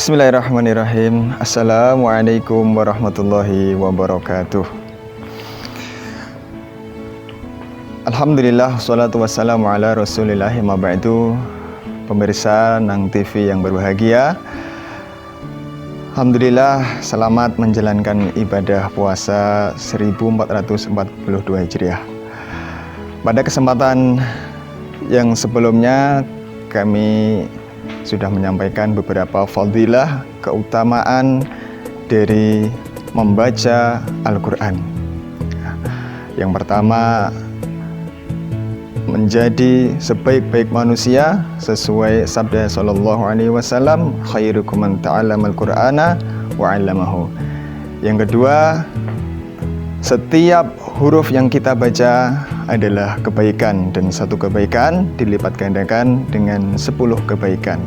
Bismillahirrahmanirrahim. Assalamualaikum warahmatullahi wabarakatuh. Alhamdulillah, salatu wassalamu ala rasulillahi ma ba'du. Pemirsa Nang TV yang berbahagia, alhamdulillah selamat menjalankan ibadah puasa 1442 Hijriah. Pada kesempatan yang sebelumnya kami sudah menyampaikan beberapa fadilah, keutamaan dari membaca Al-Quran. Yang pertama, menjadi sebaik-baik manusia sesuai sabda sallallahu alaihi wasallam, khairukum man ta'allamal Qur'ana wa 'allamahu. Yang kedua, setiap huruf yang kita baca adalah kebaikan, dan satu kebaikan dilipat gandakan dengan 10 kebaikan.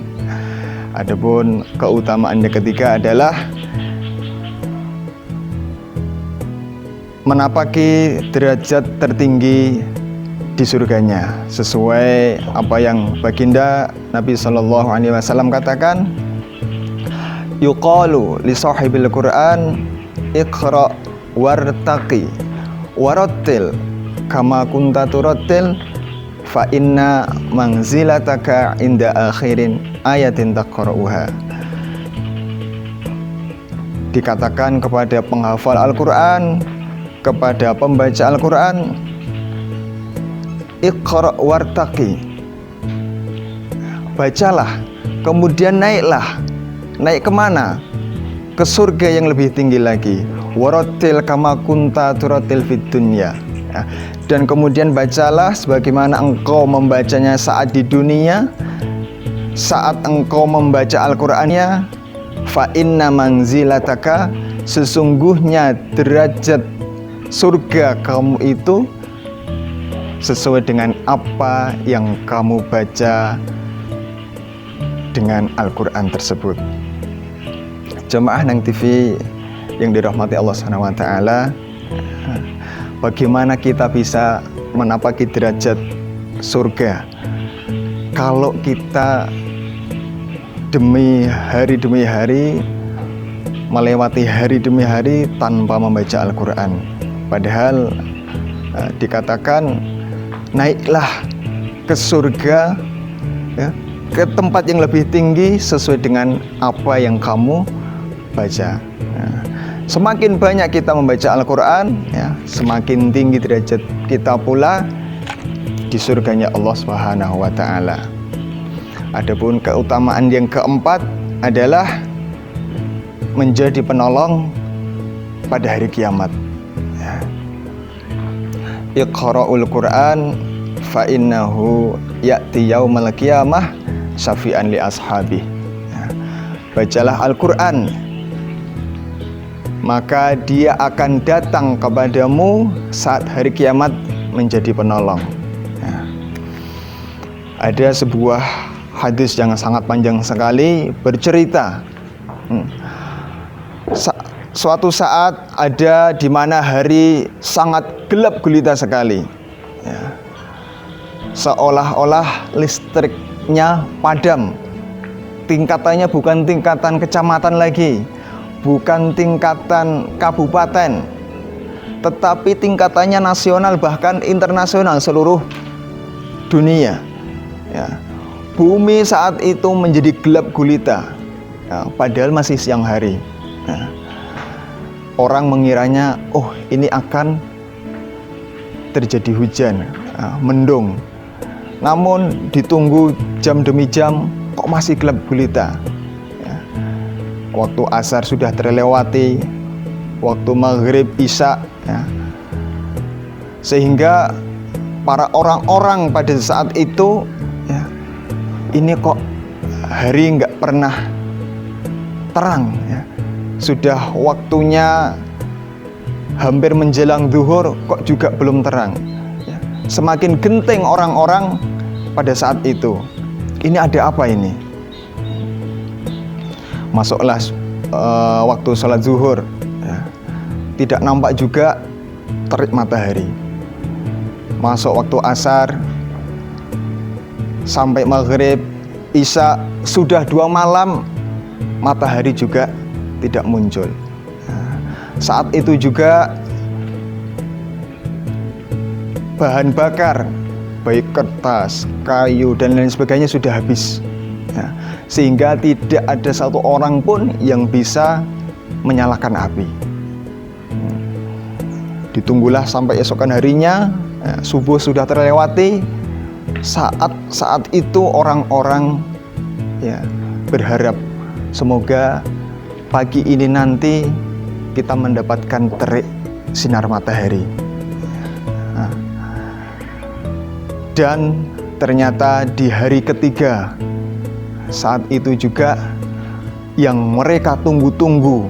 Adapun keutamaan yang ketiga adalah menapaki derajat tertinggi di surganya, sesuai apa yang baginda Nabi Shallallahu Alaihi Wasallam katakan, yuqalu li sahibil Quran iqra wartaqi warattil kama kunta turattil fa inna manzilataka inda akhirin ayatin taqra'uha. Dikatakan kepada penghafal Al-Quran, kepada pembaca Al-Quran, iqra wartaqi, bacalah, kemudian naiklah. Naik kemana? Ke surga yang lebih tinggi lagi. Warattil kama kunta turattil fid dunya. Dan kemudian bacalah sebagaimana engkau membacanya saat di dunia, saat engkau membaca Al-Qur'annya. Fa inna manzilataka, sesungguhnya derajat surga kamu itu sesuai dengan apa yang kamu baca dengan Al-Quran tersebut. Jemaah Nang TV yang dirahmati Allah SWT, bagaimana kita bisa menapaki derajat surga kalau kita demi hari melewati hari demi hari tanpa membaca Al-Quran? Padahal dikatakan naiklah ke surga, ya, ke tempat yang lebih tinggi sesuai dengan apa yang kamu baca. Semakin banyak kita membaca Al-Quran, ya, semakin tinggi derajat kita pula di surganya Allah Subhanahu wa Ta'ala. Adapun keutamaan yang keempat adalah menjadi penolong pada hari kiamat. Iqra'ul Qur'an fa innahu ya'ti yaumal qiyamah syafi'an li ashabi. Bacalah Al-Quran, maka dia akan datang kepadamu saat hari kiamat menjadi penolong. Ada sebuah hadis yang sangat panjang sekali bercerita, suatu saat ada di mana hari sangat gelap gulita sekali, ya, seolah-olah listriknya padam. Tingkatannya bukan tingkatan kecamatan lagi, bukan tingkatan kabupaten, tetapi tingkatannya nasional, bahkan internasional, seluruh dunia, ya. Bumi saat itu menjadi gelap gulita, ya, padahal masih siang hari, ya. Orang mengiranya, oh ini akan terjadi hujan, mendung. Namun ditunggu jam demi jam, kok masih gelap gulita. Waktu asar sudah terlewati, waktu maghrib, isya, ya. Sehingga para orang-orang pada saat itu, ya, ini kok hari nggak pernah terang, ya. Sudah waktunya hampir menjelang zuhur, kok juga belum terang, ya. Semakin genting orang-orang pada saat itu. Ini ada apa ini? Masuklah waktu sholat zuhur, ya. Tidak nampak juga terik matahari. Masuk waktu asar sampai maghrib, isya, sudah 2 malam matahari juga tidak muncul. Saat itu juga bahan bakar, baik kertas, kayu, dan lain sebagainya sudah habis. Sehingga tidak ada satu orang pun yang bisa menyalakan api. Ditunggulah sampai esokan harinya, subuh sudah terlewati. Saat itu orang-orang berharap semoga pagi ini nanti kita mendapatkan terik sinar matahari. Dan ternyata di hari ketiga, saat itu juga yang mereka tunggu-tunggu,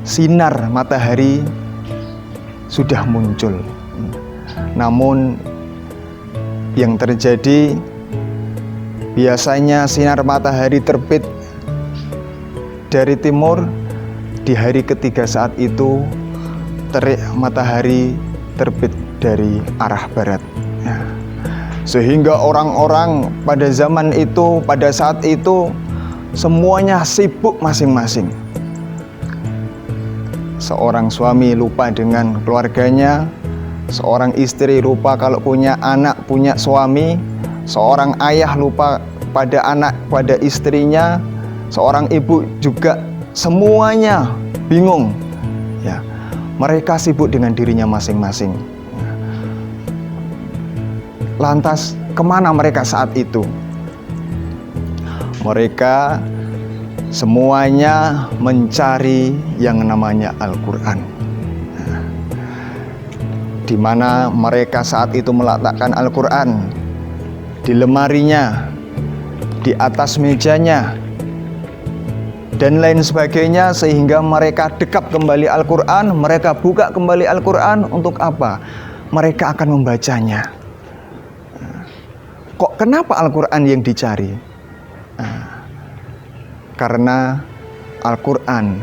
sinar matahari sudah muncul. Namun yang terjadi, biasanya sinar matahari terbit dari timur. Di hari ketiga saat itu terik matahari terbit dari arah barat. Sehingga orang-orang pada zaman itu, pada saat itu, semuanya sibuk masing-masing. Seorang suami lupa dengan keluarganya, seorang istri lupa kalau punya anak, punya suami, seorang ayah lupa pada anak, pada istrinya, seorang ibu juga, semuanya bingung. Mereka sibuk dengan dirinya masing-masing. Lantas kemana mereka saat itu? Mereka semuanya mencari yang namanya Al-Quran. Di mana mereka saat itu meletakkan Al-Quran di lemarinya, di atas mejanya, dan lain sebagainya, sehingga mereka dekap kembali Al-Quran. Mereka buka kembali Al-Quran untuk apa? Mereka akan membacanya. Kok kenapa Al-Quran yang dicari? Karena Al-Quran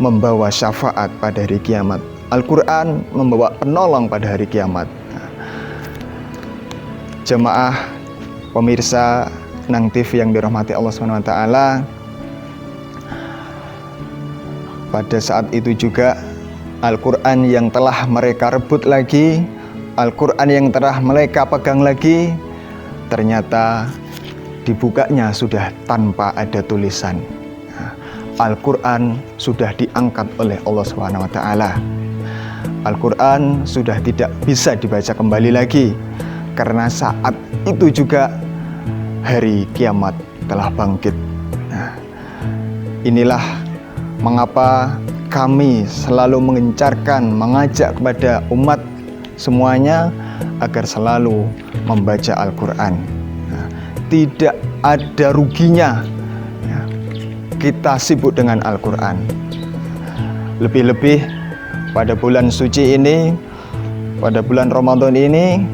membawa syafaat pada hari kiamat. Al-Quran membawa penolong pada hari kiamat. Jemaah pemirsa Nang TV yang dirahmati Allah SWT, pada saat itu juga Al-Quran yang telah mereka rebut lagi, Al-Quran yang telah mereka pegang lagi, ternyata dibukanya sudah tanpa ada tulisan. Al-Quran sudah diangkat oleh Allah SWT. Al-Quran sudah tidak bisa dibaca kembali lagi, karena saat itu juga hari kiamat telah bangkit. Inilah mengapa kami selalu mengencarkan, mengajak kepada umat semuanya agar selalu membaca Al-Quran. Tidak ada ruginya kita sibuk dengan Al-Quran. Lebih-lebih pada bulan suci ini, pada bulan Ramadan ini,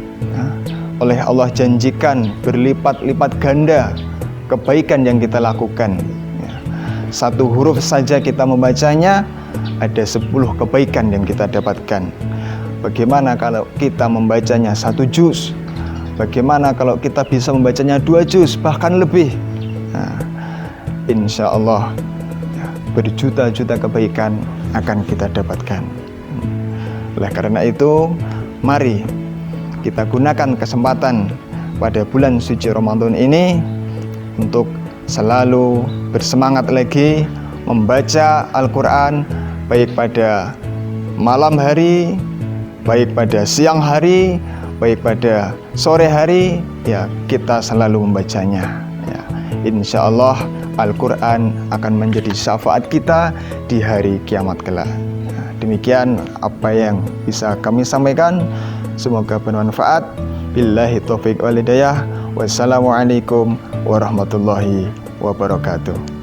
oleh Allah janjikan berlipat-lipat ganda kebaikan yang kita lakukan. Satu huruf saja kita membacanya, ada 10 kebaikan yang kita dapatkan. Bagaimana kalau kita membacanya 1 juz? Bagaimana kalau kita bisa membacanya 2 juz, bahkan lebih? Insya Allah berjuta-juta kebaikan akan kita dapatkan. Oleh karena itu, mari kita gunakan kesempatan pada bulan suci Ramadan ini untuk selalu bersemangat lagi membaca Al-Quran, baik pada malam hari, baik pada siang hari, baik pada sore hari, kita selalu membacanya. Insya Allah Al-Quran akan menjadi syafaat kita di hari kiamat kelak. Demikian apa yang bisa kami sampaikan. Semoga bermanfaat. Billahi taufiq wal hidayah. Wassalamualaikum warahmatullahi wabarakatuh.